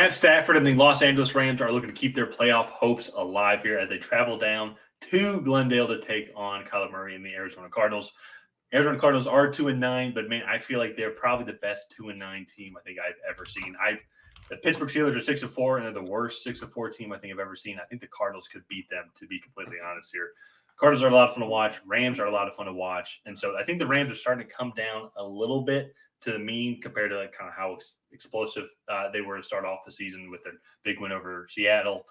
Matt Stafford and the Los Angeles Rams are looking to keep their playoff hopes alive here as they travel down to Glendale to take on Kyler Murray and the Arizona Cardinals. Arizona Cardinals are 2-9, but man, I feel like they're probably the best 2-9 team I think I've ever seen. The Pittsburgh Steelers are 6-4, and they're the worst 6-4 team I think I've ever seen. I think the Cardinals could beat them, to be completely honest here. Cardinals are a lot of fun to watch. Rams are a lot of fun to watch, and so I think the Rams are starting to come down a little bit to the mean compared to kind of how explosive they were to start off the season with their big win over Seattle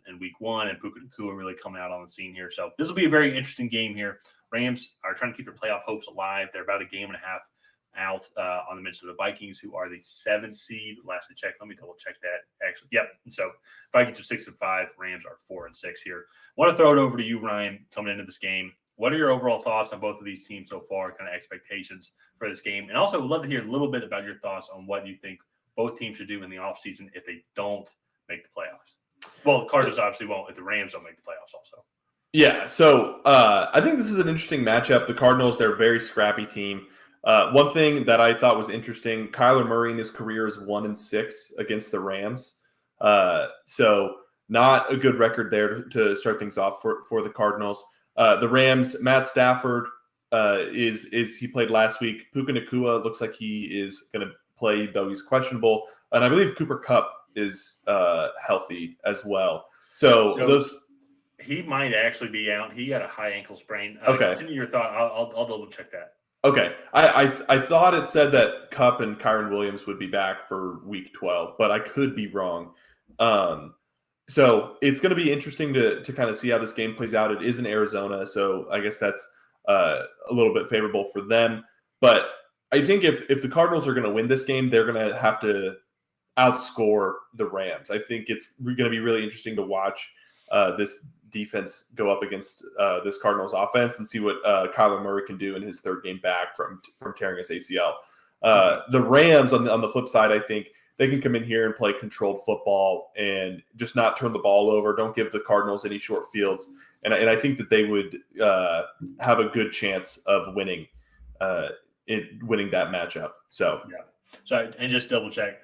in Week 1, and Puka Nacua really coming out on the scene here. So this will be a very interesting game here. Rams are trying to keep their playoff hopes alive. They're about a game and a half out on the midst of the Vikings, who are the 7th seed. Last I checked, let me double check that. Actually, yep. And so Vikings are 6-5. Rams are 4-6 here. I want to throw it over to you, Ryan, coming into this game. What are your overall thoughts on both of these teams so far, kind of expectations for this game? And also, would love to hear a little bit about your thoughts on what you think both teams should do in the offseason if they don't make the playoffs. Well, the Cardinals obviously won't if the Rams don't make the playoffs also. Yeah, so I think this is an interesting matchup. The Cardinals, they're a very scrappy team. One thing that I thought was interesting, Kyler Murray in his career is 1-6 against the Rams. So not a good record there to start things off for the Cardinals. The Rams, Matt Stafford is he played last week. Puka Nacua looks like he is going to play, though he's questionable. And I believe Cooper Kupp is healthy as well. So those – he might actually be out. He got a high ankle sprain. Okay. Continue your thought. I'll double check that. Okay. I thought it said that Kupp and Kyron Williams would be back for Week 12, but I could be wrong. So it's going to be interesting to kind of see how this game plays out. It is in Arizona, so I guess that's a little bit favorable for them. But I think if the Cardinals are going to win this game, they're going to have to outscore the Rams. I think it's going to be really interesting to watch this defense go up against this Cardinals offense and see what Kyler Murray can do in his third game back from tearing his ACL. The Rams, on the flip side, I think they can come in here and play controlled football and just not turn the ball over. Don't give the Cardinals any short fields. And I think that they would have a good chance of winning that matchup. So, yeah. So, and just double check,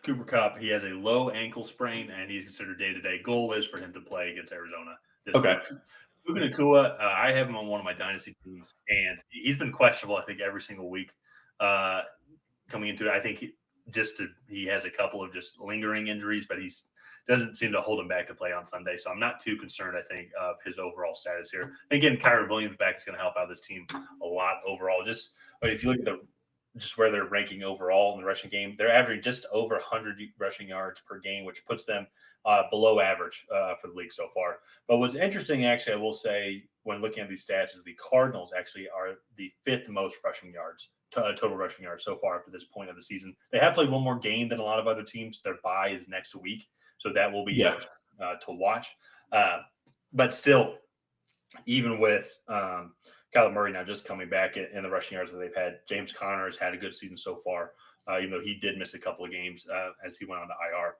Cooper Kupp, he has a low ankle sprain, and he's considered day-to-day. Goal is for him to play against Arizona this week. Puka Nacua, I have him on one of my dynasty teams, and he's been questionable, I think, every single week coming into it. I think he has a couple of just lingering injuries, but he doesn't seem to hold him back to play on Sunday. So I'm not too concerned, I think, of his overall status here. And again, Kyron Williams back is going to help out this team a lot overall. Just if you look at just where they're ranking overall in the rushing game, they're averaging just over 100 rushing yards per game, which puts them below average for the league so far. But what's interesting, actually, I will say, when looking at these stats, is the Cardinals actually are the 5th most rushing yards, total rushing yards so far up to this point of the season. They have played one more game than a lot of other teams. Their bye is next week, so that will be interesting to watch. But still, even with Kyler Murray now just coming back in the rushing yards that they've had, James Conner has had a good season so far, even though he did miss a couple of games as he went on to IR.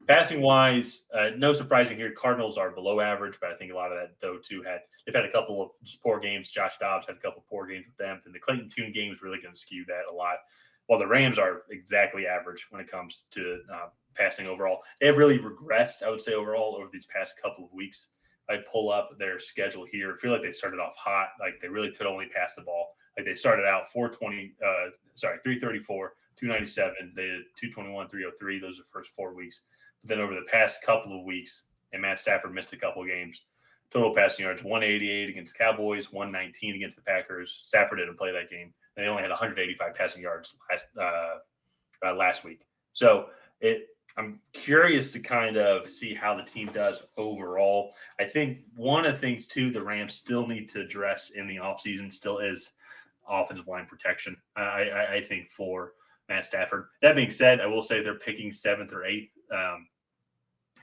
Passing-wise, no surprising here. Cardinals are below average, but I think a lot of that, though, too, they've had a couple of just poor games. Josh Dobbs had a couple of poor games with them, and the Clayton Tune game is really going to skew that a lot. While the Rams are exactly average when it comes to passing overall. They have really regressed, I would say, overall over these past couple of weeks. I pull up their schedule here. I feel like they started off hot. Like they really could only pass the ball. Like they started out 334, 297. They did 221, 303. Those are the first 4 weeks. But then over the past couple of weeks, and Matt Stafford missed a couple of games, total passing yards, 188 against Cowboys, 119 against the Packers. Stafford didn't play that game. They only had 185 passing yards last week. So I'm curious to kind of see how the team does overall. I think one of the things, too, the Rams still need to address in the offseason still is offensive line protection, I think, for Matt Stafford. That being said, I will say they're picking 7th or 8th,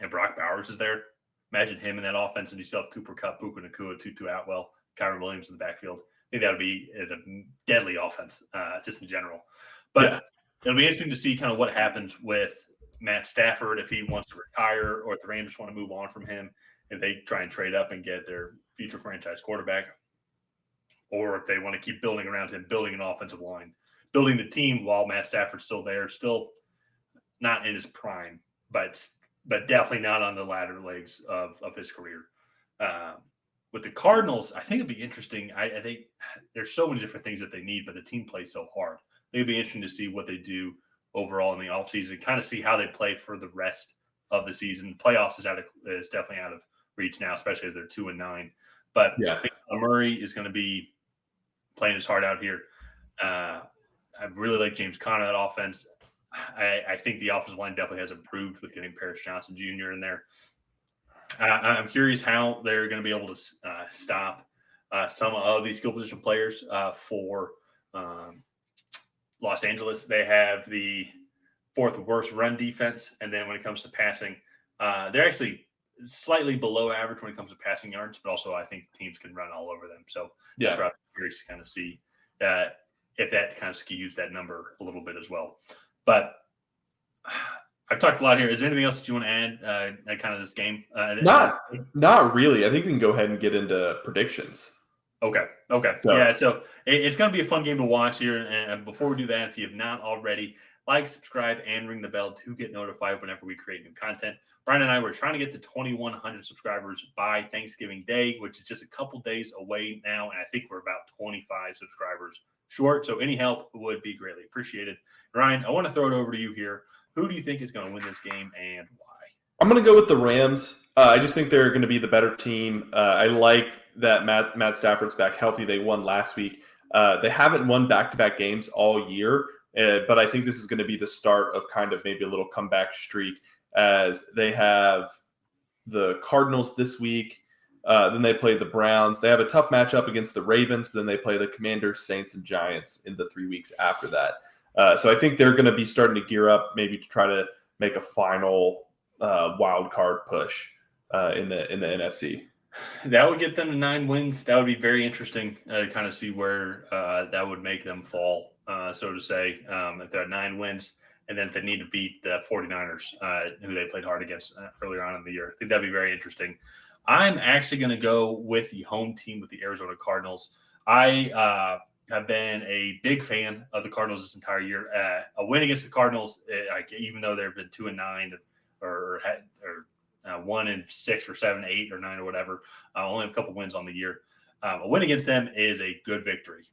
and Brock Bowers is there. Imagine him in that offense, and you still have Cooper Kupp, Puka Nacua, Tutu Atwell, Kyron Williams in the backfield. I think that would be a deadly offense just in general. But it'll be interesting to see kind of what happens with Matt Stafford, if he wants to retire or if the Rams want to move on from him, if they try and trade up and get their future franchise quarterback, or if they want to keep building around him, building an offensive line, building the team while Matt Stafford's still there, still not in his prime, but definitely not on the latter legs of his career. With the Cardinals, I think it'd be interesting. I think there's so many different things that they need, but the team plays so hard. I think it'd be interesting to see what they do overall in the offseason, kind of see how they play for the rest of the season. Playoffs is definitely out of reach now, especially as they're 2-9. But I think Murray is going to be playing his heart out here. I really like James Conner, that offense. I think the offensive line definitely has improved with getting Paris Johnson Jr. in there. I'm curious how they're going to be able to stop some of these skill position players for Los Angeles. They have the 4th worst run defense, and then when it comes to passing, they're actually slightly below average when it comes to passing yards, but also I think teams can run all over them. So that's what I'm curious to kind of see if that kind of skews that number a little bit as well. But I've talked a lot here. Is there anything else that you want to add at kind of this game? Not really. I think we can go ahead and get into predictions. Okay. So it's going to be a fun game to watch here. And before we do that, if you have not already, like, subscribe, and ring the bell to get notified whenever we create new content. Ryan and I were trying to get to 2,100 subscribers by Thanksgiving Day, which is just a couple days away now. And I think we're about 25 subscribers short. So any help would be greatly appreciated. Ryan, I want to throw it over to you here. Who do you think is going to win this game and why? I'm going to go with the Rams. I just think they're going to be the better team. I like that Matt Stafford's back healthy. They won last week. They haven't won back-to-back games all year, but I think this is going to be the start of kind of maybe a little comeback streak, as they have the Cardinals this week. Then they play the Browns. They have a tough matchup against the Ravens, but then they play the Commanders, Saints, and Giants in the 3 weeks after that. So I think they're going to be starting to gear up maybe to try to make a final wild card push in the NFC. That would get them to 9 wins. That would be very interesting to kind of see where that would make them fall, so to say, if they're at 9 wins. And then if they need to beat the 49ers, who they played hard against earlier on in the year. I think that'd be very interesting. I'm actually going to go with the home team, with the Arizona Cardinals. I have been a big fan of the Cardinals this entire year. A win against the Cardinals, even though they've been 2-9 or 1-6 or 7, 8 or 9 or whatever, only a couple wins on the year. A win against them is a good victory,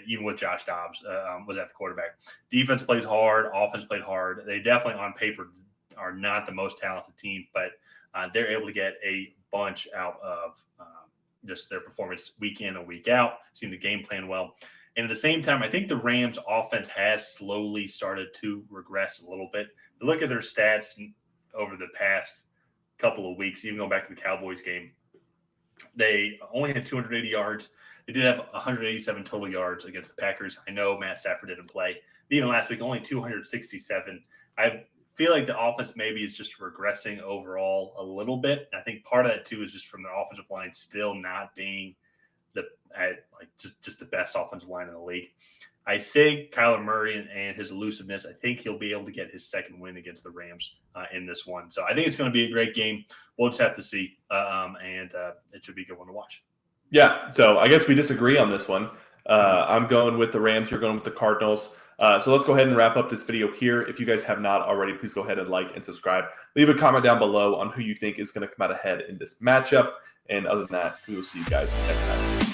even with Josh Dobbs was at the quarterback. Defense plays hard. Offense played hard. They definitely, on paper, are not the most talented team, but they're able to get a bunch out of just their performance week in and week out, seem to game plan well. And at the same time, I think the Rams offense has slowly started to regress a little bit. To look at their stats over the past couple of weeks, even going back to the Cowboys game, they only had 280 yards. They did have 187 total yards against the Packers. I know Matt Stafford didn't play. Even last week, only 267. I feel like the offense maybe is just regressing overall a little bit. I think part of that, too, is just from their offensive line still not being just the best offensive line in the league. I think Kyler Murray and his elusiveness, I think he'll be able to get his second win against the Rams in this one. So I think it's going to be a great game. We'll just have to see, and it should be a good one to watch. Yeah, so I guess we disagree on this one. I'm going with the Rams. You're going with the Cardinals. So let's go ahead and wrap up this video here. If you guys have not already, please go ahead and like and subscribe. Leave a comment down below on who you think is going to come out ahead in this matchup. And other than that, we will see you guys next time.